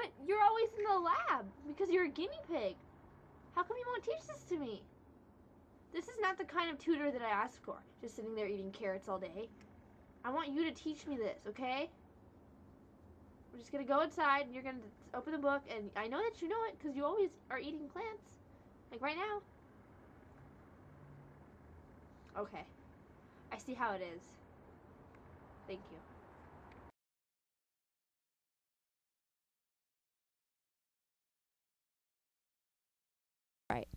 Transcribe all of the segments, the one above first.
But you're always in the lab because you're a guinea pig. How come you won't teach this to me? This is not the kind of tutor that I asked for, just sitting there eating carrots all day. I want you to teach me this, okay? We're just going to go outside, and you're going to open the book, and I know that you know it because you always are eating plants, like right now. Okay. I see how it is. Thank you. Right.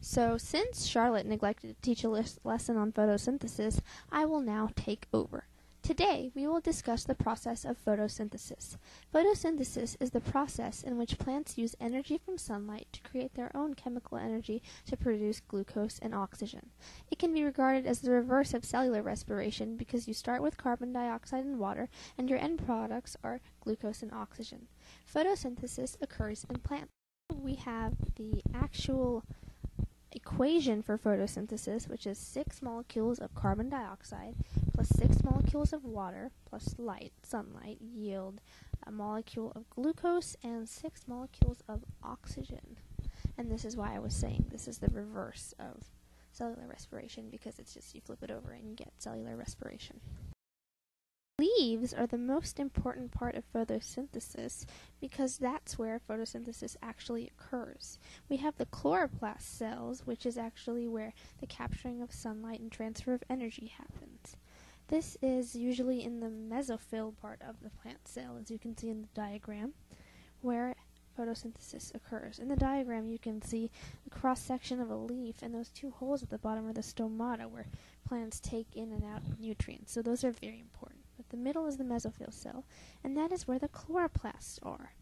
So, since Charlotte neglected to teach a lesson on photosynthesis, I will now take over. Today, we will discuss the process of photosynthesis. Photosynthesis is the process in which plants use energy from sunlight to create their own chemical energy to produce glucose and oxygen. It can be regarded as the reverse of cellular respiration because you start with carbon dioxide and water, and your end products are glucose and oxygen. Photosynthesis occurs in plants. We have the actual equation for photosynthesis, which is 6 molecules of carbon dioxide plus 6 molecules of water plus sunlight, yield a molecule of glucose and 6 molecules of oxygen. And this is why I was saying this is the reverse of cellular respiration, because it's just you flip it over and you get cellular respiration. Leaves are the most important part of photosynthesis because that's where photosynthesis actually occurs. We have the chloroplast cells, which is actually where the capturing of sunlight and transfer of energy happens. This is usually in the mesophyll part of the plant cell, as you can see in the diagram, where photosynthesis occurs. In the diagram, you can see the cross-section of a leaf, and those 2 holes at the bottom are the stomata, where plants take in and out nutrients. So those are very important. But the middle is the mesophyll cell, and that is where the chloroplasts are.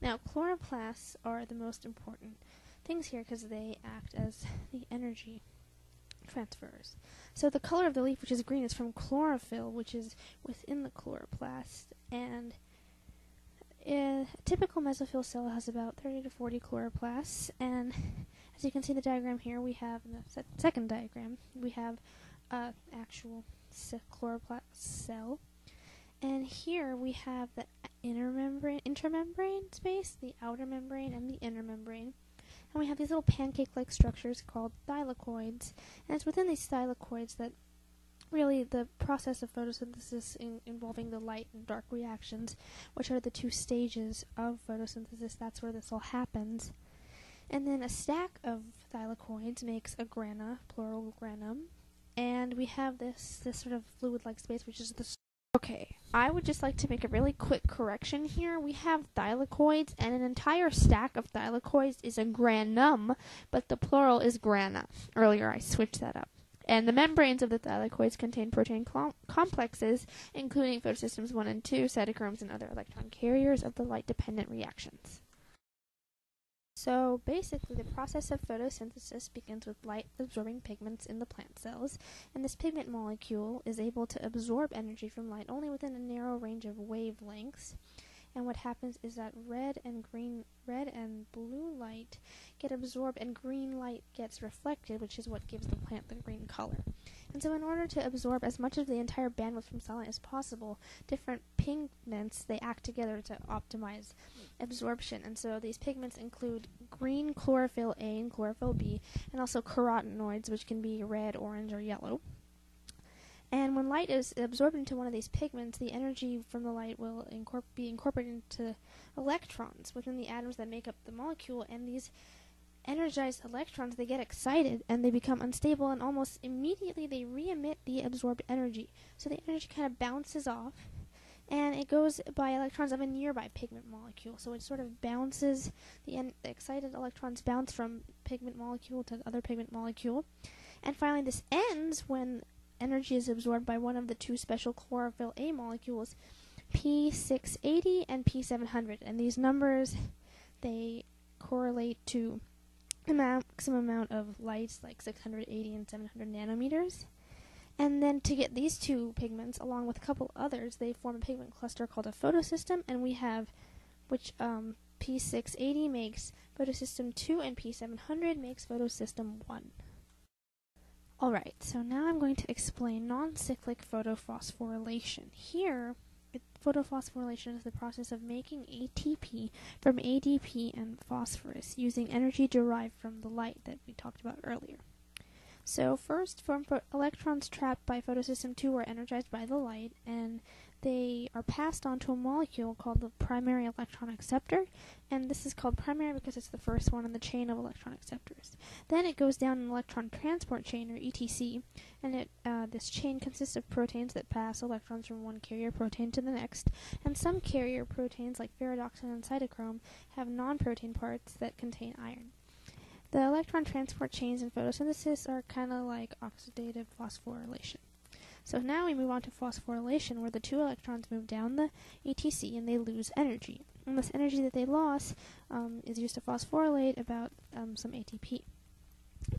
Now, chloroplasts are the most important things here because they act as the energy transfers. So the color of the leaf, which is green, is from chlorophyll, which is within the chloroplast, and a typical mesophyll cell has about 30 to 40 chloroplasts, and as you can see in the diagram here, we have, in the second diagram, we have an actual chloroplast cell. And here we have the intermembrane space, the outer membrane, and the inner membrane. And we have these little pancake-like structures called thylakoids. And it's within these thylakoids that really the process of photosynthesis involving the light and dark reactions, which are the 2 stages of photosynthesis, that's where this all happens. And then a stack of thylakoids makes a grana, plural granum. And we have this sort of fluid-like space, which is the... Okay, I would just like to make a really quick correction here. We have thylakoids, and an entire stack of thylakoids is a granum, but the plural is grana. Earlier I switched that up. And the membranes of the thylakoids contain protein complexes, including photosystems 1 and 2, cytochromes, and other electron carriers of the light-dependent reactions. So basically, the process of photosynthesis begins with light-absorbing pigments in the plant cells, and this pigment molecule is able to absorb energy from light only within a narrow range of wavelengths. And what happens is that red and blue light get absorbed, and green light gets reflected, which is what gives the plant the green color. And so in order to absorb as much of the entire bandwidth from sunlight as possible, different pigments, they act together to optimize absorption. And so these pigments include green chlorophyll A and chlorophyll B, and also carotenoids, which can be red, orange, or yellow. And when light is absorbed into one of these pigments, the energy from the light will be incorporated into electrons within the atoms that make up the molecule, and these energized electrons, they get excited and they become unstable, and almost immediately they re-emit the absorbed energy. So the energy kind of bounces off, and it goes by electrons of a nearby pigment molecule. So it sort of bounces, the excited electrons bounce from pigment molecule to the other pigment molecule. And finally this ends when energy is absorbed by one of the 2 special chlorophyll A molecules, P680 and P700. And these numbers, they correlate to the maximum amount of light, like 680 and 700 nanometers. And then to get these 2 pigments, along with a couple others, they form a pigment cluster called a photosystem, and we have, which P680 makes photosystem 2, and P700 makes photosystem 1. Alright, so now I'm going to explain non-cyclic photophosphorylation. Here, Photophosphorylation is the process of making ATP from ADP and phosphorus using energy derived from the light that we talked about earlier. So first, electrons trapped by photosystem 2 are energized by the light, and they are passed on to a molecule called the primary electron acceptor, and this is called primary because it's the first one in the chain of electron acceptors. Then it goes down an electron transport chain, or ETC, and this chain consists of proteins that pass electrons from one carrier protein to the next, and some carrier proteins like ferredoxin and cytochrome have non-protein parts that contain iron. The electron transport chains in photosynthesis are kind of like oxidative phosphorylation. So now we move on to phosphorylation, where the two electrons move down the ETC and they lose energy. And this energy that they lost is used to phosphorylate about some ATP.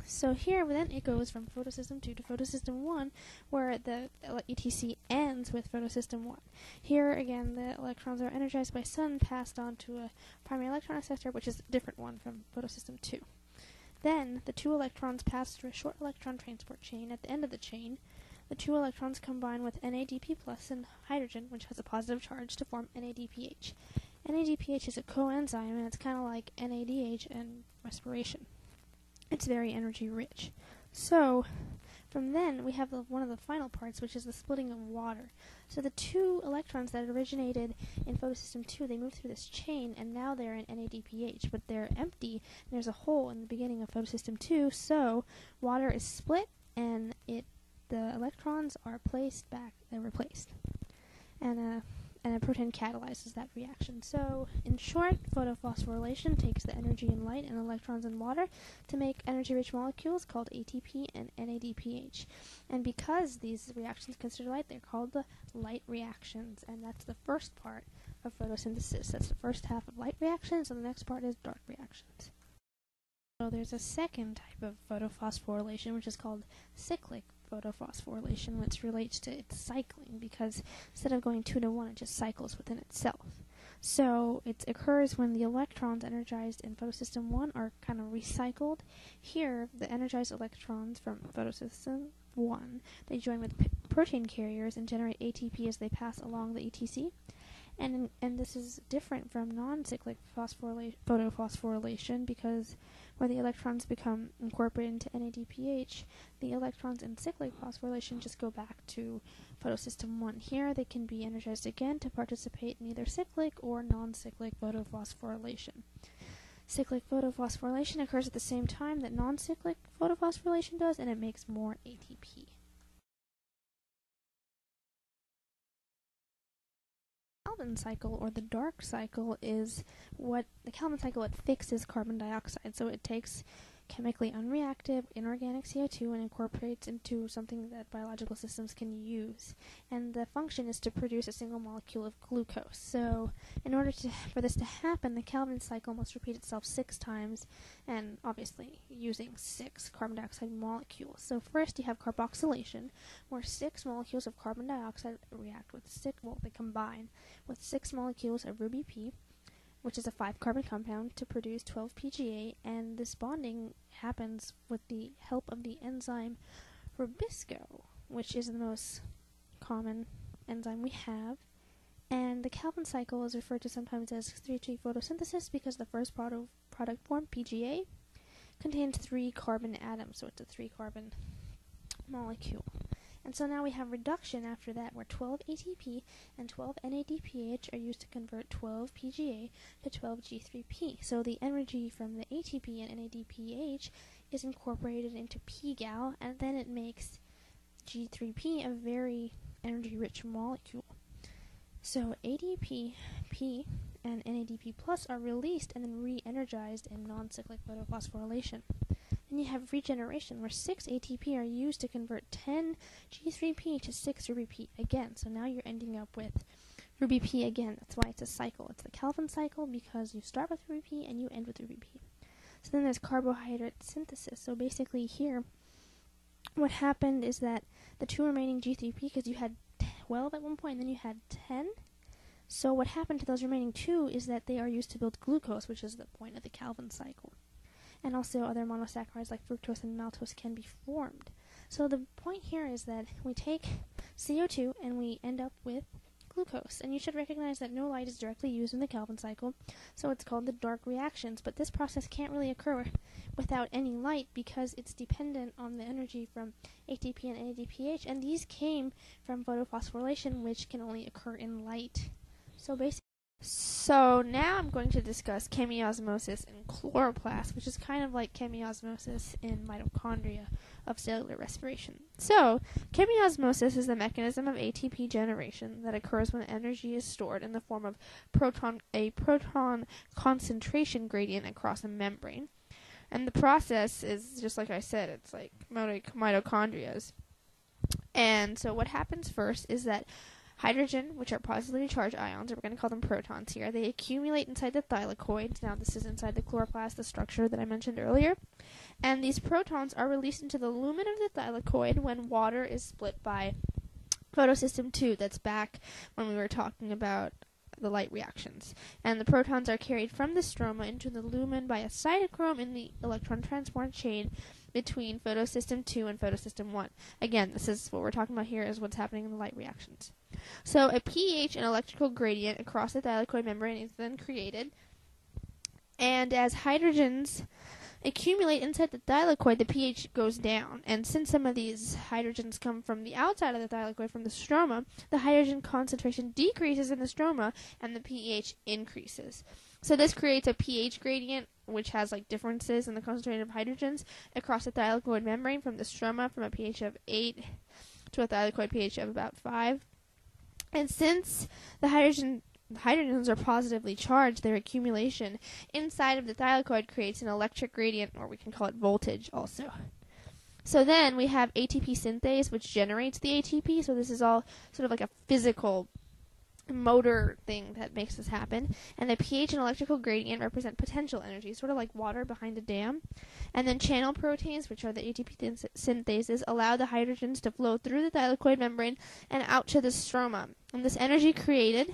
So here then it goes from photosystem 2 to photosystem 1, where the ETC ends with photosystem 1. Here again the electrons are energized by sun, passed on to a primary electron acceptor, which is a different one from photosystem 2. Then the two electrons pass through a short electron transport chain. At the end of the chain, the two electrons combine with NADP plus and hydrogen, which has a positive charge, to form NADPH. NADPH is a coenzyme, and it's kind of like NADH and respiration. It's very energy rich. So from then we have one of the final parts, which is the splitting of water. So the two electrons that originated in photosystem 2, they move through this chain, and now they're in NADPH, but they're empty, and there's a hole in the beginning of photosystem 2, so water is split, and the electrons are placed back, they're replaced. And a protein catalyzes that reaction. So, in short, photophosphorylation takes the energy in light and electrons in water to make energy-rich molecules called ATP and NADPH. And because these reactions consider light, they're called the light reactions. And that's the first part of photosynthesis. That's the first half of light reactions, and the next part is dark reactions. So there's a second type of photophosphorylation, which is called cyclic photophosphorylation, which relates to its cycling, because instead of going 2 to 1, it just cycles within itself. So it occurs when the electrons energized in photosystem 1 are kind of recycled. Here, the energized electrons from photosystem 1, they join with protein carriers and generate ATP as they pass along the ETC. And this is different from non-cyclic photophosphorylation, because where the electrons become incorporated into NADPH, the electrons in cyclic phosphorylation just go back to photosystem 1. Here they can be energized again to participate in either cyclic or non-cyclic photophosphorylation. Cyclic photophosphorylation occurs at the same time that non-cyclic photophosphorylation does, and it makes more ATP. Calvin cycle, or the dark cycle, is what the Calvin cycle, it fixes carbon dioxide. So it takes chemically unreactive inorganic CO2 and incorporates into something that biological systems can use. And the function is to produce a single molecule of glucose. So in order for this to happen, the Calvin cycle must repeat itself 6 times, and obviously using 6 carbon dioxide molecules. So first you have carboxylation, where 6 molecules of carbon dioxide react with they combine with 6 molecules of RuBP, which is a 5-carbon compound, to produce 12 PGA, and this bonding happens with the help of the enzyme Rubisco, which is the most common enzyme we have. And the Calvin cycle is referred to sometimes as 3G photosynthesis because the first product form, PGA, contains 3 carbon atoms, so it's a 3-carbon molecule. And so now we have reduction after that, where 12 ATP and 12 NADPH are used to convert 12 PGA to 12 G3P. So the energy from the ATP and NADPH is incorporated into pGal, and then it makes G3P a very energy-rich molecule. So ADP, P, and NADP plus are released and then re-energized in non-cyclic photophosphorylation. Then you have regeneration, where 6 ATP are used to convert 10 G3P to 6 RuBP again. So now you're ending up with RuBP again. That's why it's a cycle. It's the Calvin cycle because you start with RuBP and you end with RuBP. So then there's carbohydrate synthesis. So basically here, what happened is that the 2 remaining G3P, because you had 12 at one point and then you had 10. So what happened to those remaining 2 is that they are used to build glucose, which is the point of the Calvin cycle. And also other monosaccharides like fructose and maltose can be formed. So the point here is that we take CO2 and we end up with glucose. And you should recognize that no light is directly used in the Calvin cycle, so it's called the dark reactions. But this process can't really occur without any light because it's dependent on the energy from ATP and NADPH, and these came from photophosphorylation, which can only occur in light. So now I'm going to discuss chemiosmosis in chloroplasts, which is kind of like chemiosmosis in mitochondria of cellular respiration. So, chemiosmosis is the mechanism of ATP generation that occurs when energy is stored in the form of a proton concentration gradient across a membrane. And the process is, just like I said, it's like mitochondrias. And so what happens first is that hydrogen, which are positively charged ions, or we're going to call them protons here, they accumulate inside the thylakoid. Now this is inside the chloroplast, the structure that I mentioned earlier. And these protons are released into the lumen of the thylakoid when water is split by photosystem 2. That's back when we were talking about the light reactions. And the protons are carried from the stroma into the lumen by a cytochrome in the electron transport chain between photosystem 2 and photosystem 1. Again, this is what we're talking about here, is what's happening in the light reactions. So a pH and electrical gradient across the thylakoid membrane is then created, and as hydrogens accumulate inside the thylakoid, the pH goes down. And since some of these hydrogens come from the outside of the thylakoid, from the stroma, the hydrogen concentration decreases in the stroma and the pH increases. So this creates a pH gradient, which has like differences in the concentration of hydrogens across the thylakoid membrane from the stroma, from a pH of 8 to a thylakoid pH of about 5. And since the hydrogens are positively charged, their accumulation inside of the thylakoid creates an electric gradient, or we can call it voltage also. So then we have ATP synthase, which generates the ATP. So this is all sort of like a physical motor thing that makes this happen. And the pH and electrical gradient represent potential energy, sort of like water behind a dam. And then channel proteins, which are the ATP synthases, allow the hydrogens to flow through the thylakoid membrane and out to the stroma. And this energy created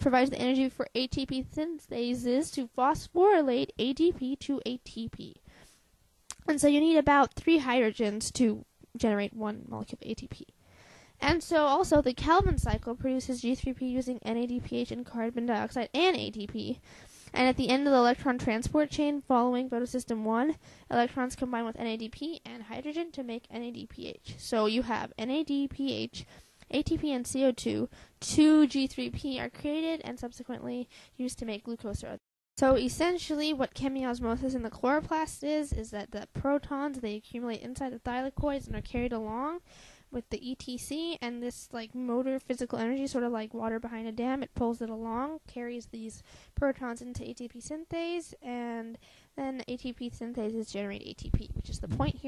provides the energy for ATP synthases to phosphorylate ADP to ATP. And so you need about 3 hydrogens to generate 1 molecule of ATP. And so also the Calvin cycle produces G3P using NADPH and carbon dioxide and ATP. And at the end of the electron transport chain following photosystem 1, electrons combine with NADP and hydrogen to make NADPH. So you have NADPH, ATP and CO2, 2G3P are created and subsequently used to make glucose. So essentially what chemiosmosis in the chloroplast is that the protons, they accumulate inside the thylakoids and are carried along with the ETC, and this like motor physical energy, sort of like water behind a dam, it pulls it along, carries these protons into ATP synthase, and then ATP synthases generate ATP, which is the point here.